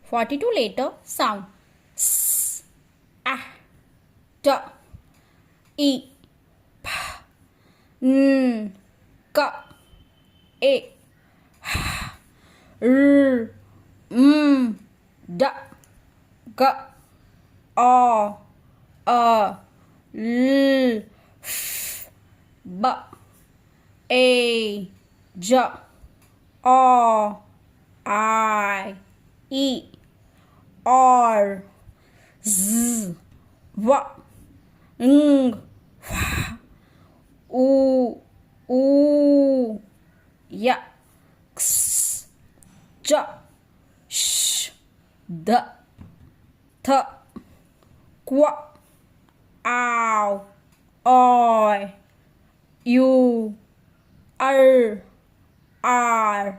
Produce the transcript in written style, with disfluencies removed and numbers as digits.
42 letter sound. S, A, T, E, P, N, K, A, H, R, M, D, G, O, A, L, F, B, A, J, O, I, E, R, Z, V, Ng, F, U, Y, X, J, Sh, D, T, Q, Ow, Oi, U, R, R,